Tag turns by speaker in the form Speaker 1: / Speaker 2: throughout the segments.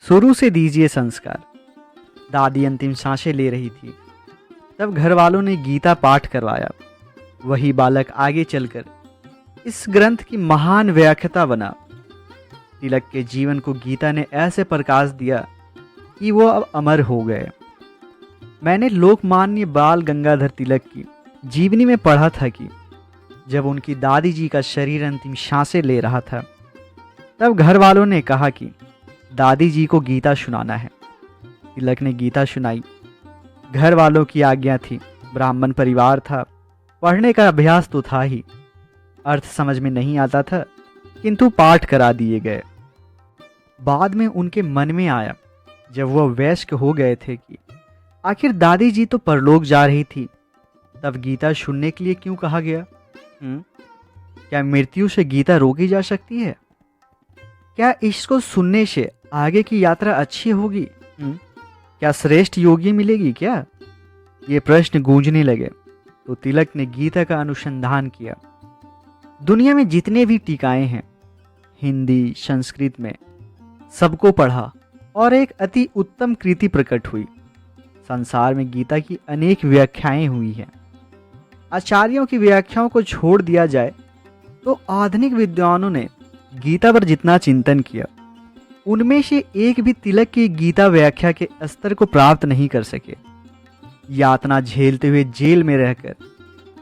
Speaker 1: शुरू से दीजिए संस्कार। दादी अंतिम सांसें ले रही थी, तब घर वालों ने गीता पाठ करवाया। वही बालक आगे चलकर इस ग्रंथ की महान व्याख्याता बना। तिलक के जीवन को गीता ने ऐसे प्रकाश दिया कि वो अब अमर हो गए। मैंने लोकमान्य बाल गंगाधर तिलक की जीवनी में पढ़ा था कि जब उनकी दादी जी का शरीर अंतिम सांसें ले रहा था, तब घर वालों ने कहा कि दादी जी को गीता सुनाना है। तिलक ने गीता सुनाई। घर वालों की आज्ञा थी, ब्राह्मण परिवार था, पढ़ने का अभ्यास तो था ही। अर्थ समझ में नहीं आता था, किंतु पाठ करा दिए गए। बाद में उनके मन में आया, जब वह वयस्क हो गए थे, कि आखिर दादी जी तो परलोक जा रही थी, तब गीता सुनने के लिए क्यों कहा गया? क्या मृत्यु से गीता रोकी जा सकती है? क्या इसको सुनने से आगे की यात्रा अच्छी होगी? क्या श्रेष्ठ योगी मिलेगी क्या? ये प्रश्न गूंजने लगे तो तिलक ने गीता का अनुसंधान किया। दुनिया में जितने भी टीकाएं हैं, हिंदी संस्कृत में, सबको पढ़ा और एक अति उत्तम कृति प्रकट हुई। संसार में गीता की अनेक व्याख्याएं हुई हैं। आचार्यों की व्याख्याओं को छोड़ दिया जाए तो आधुनिक विद्वानों ने गीता पर जितना चिंतन किया, उनमें से एक भी तिलक की गीता व्याख्या के स्तर को प्राप्त नहीं कर सके। यातना झेलते हुए जेल में रहकर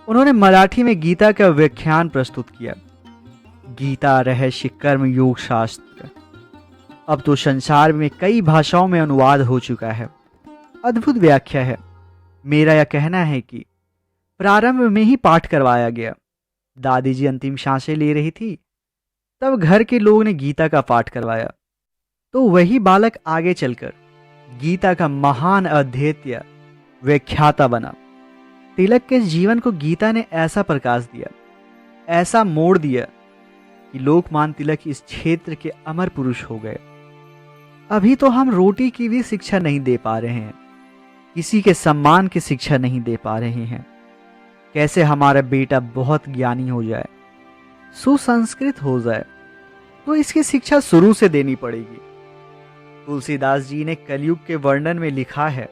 Speaker 1: उन्होंने मराठी में गीता का व्याख्यान प्रस्तुत किया। गीता रहस्य कर्म योग शास्त्र अब तो संसार में कई भाषाओं में अनुवाद हो चुका है। अद्भुत व्याख्या है। मेरा यह कहना है कि प्रारंभ में ही पाठ करवाया गया। दादी जी अंतिम सांसें ले रही थी, तब घर के लोगों ने गीता का पाठ करवाया, तो वही बालक आगे चलकर गीता का महान अध्येत्य व्याख्याता बना। तिलक के जीवन को गीता ने ऐसा प्रकाश दिया, ऐसा मोड़ दिया कि लोकमान्य तिलक इस क्षेत्र के अमर पुरुष हो गए। अभी तो हम रोटी की भी शिक्षा नहीं दे पा रहे हैं, किसी के सम्मान की शिक्षा नहीं दे पा रहे हैं। कैसे हमारा बेटा बहुत ज्ञानी हो जाए, सुसंस्कृत हो जाए, तो इसकी शिक्षा शुरू से देनी पड़ेगी। तुलसीदास जी ने कलयुग के वर्णन में लिखा है,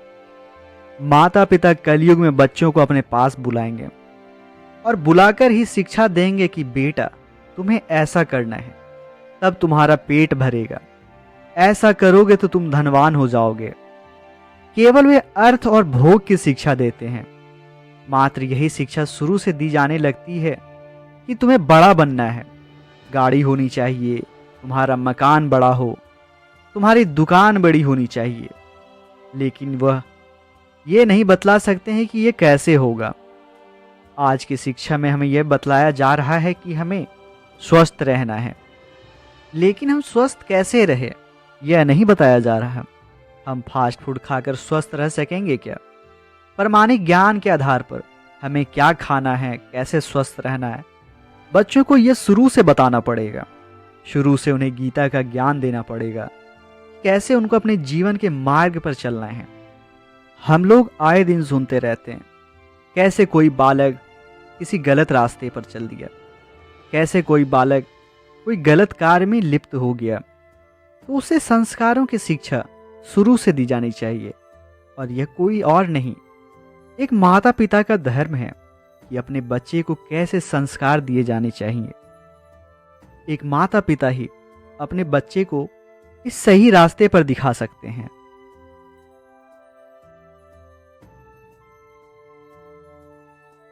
Speaker 1: माता पिता कलयुग में बच्चों को अपने पास बुलाएंगे और बुलाकर ही शिक्षा देंगे कि बेटा तुम्हें ऐसा करना है, तब तुम्हारा पेट भरेगा, ऐसा करोगे तो तुम धनवान हो जाओगे। केवल वे अर्थ और भोग की शिक्षा देते हैं। मात्र यही शिक्षा शुरू से दी जाने लगती है कि तुम्हें बड़ा बनना है, गाड़ी होनी चाहिए, तुम्हारा मकान बड़ा हो, तुम्हारी दुकान बड़ी होनी चाहिए, लेकिन वह ये नहीं बतला सकते हैं कि यह कैसे होगा। आज की शिक्षा में हमें यह बतलाया जा रहा है कि हमें स्वस्थ रहना है, लेकिन हम स्वस्थ कैसे रहे यह नहीं बताया जा रहा। हम फास्ट फूड खाकर स्वस्थ रह सकेंगे क्या? प्रामाणिक ज्ञान के आधार पर हमें क्या खाना है, कैसे स्वस्थ रहना है, बच्चों को यह शुरू से बताना पड़ेगा। शुरू से उन्हें गीता का ज्ञान देना पड़ेगा, कैसे उनको अपने जीवन के मार्ग पर चलना है। हम लोग आए दिन सुनते रहते हैं कैसे कोई बालक किसी गलत रास्ते पर चल दिया, कैसे कोई बालक कोई गलत कार्य में लिप्त हो गया, तो उसे संस्कारों की शिक्षा शुरू से दी जानी चाहिए। और यह कोई और नहीं, एक माता पिता का धर्म है कि अपने बच्चे को कैसे संस्कार दिए जाने चाहिए। एक माता पिता ही अपने बच्चे को इस सही रास्ते पर दिखा सकते हैं।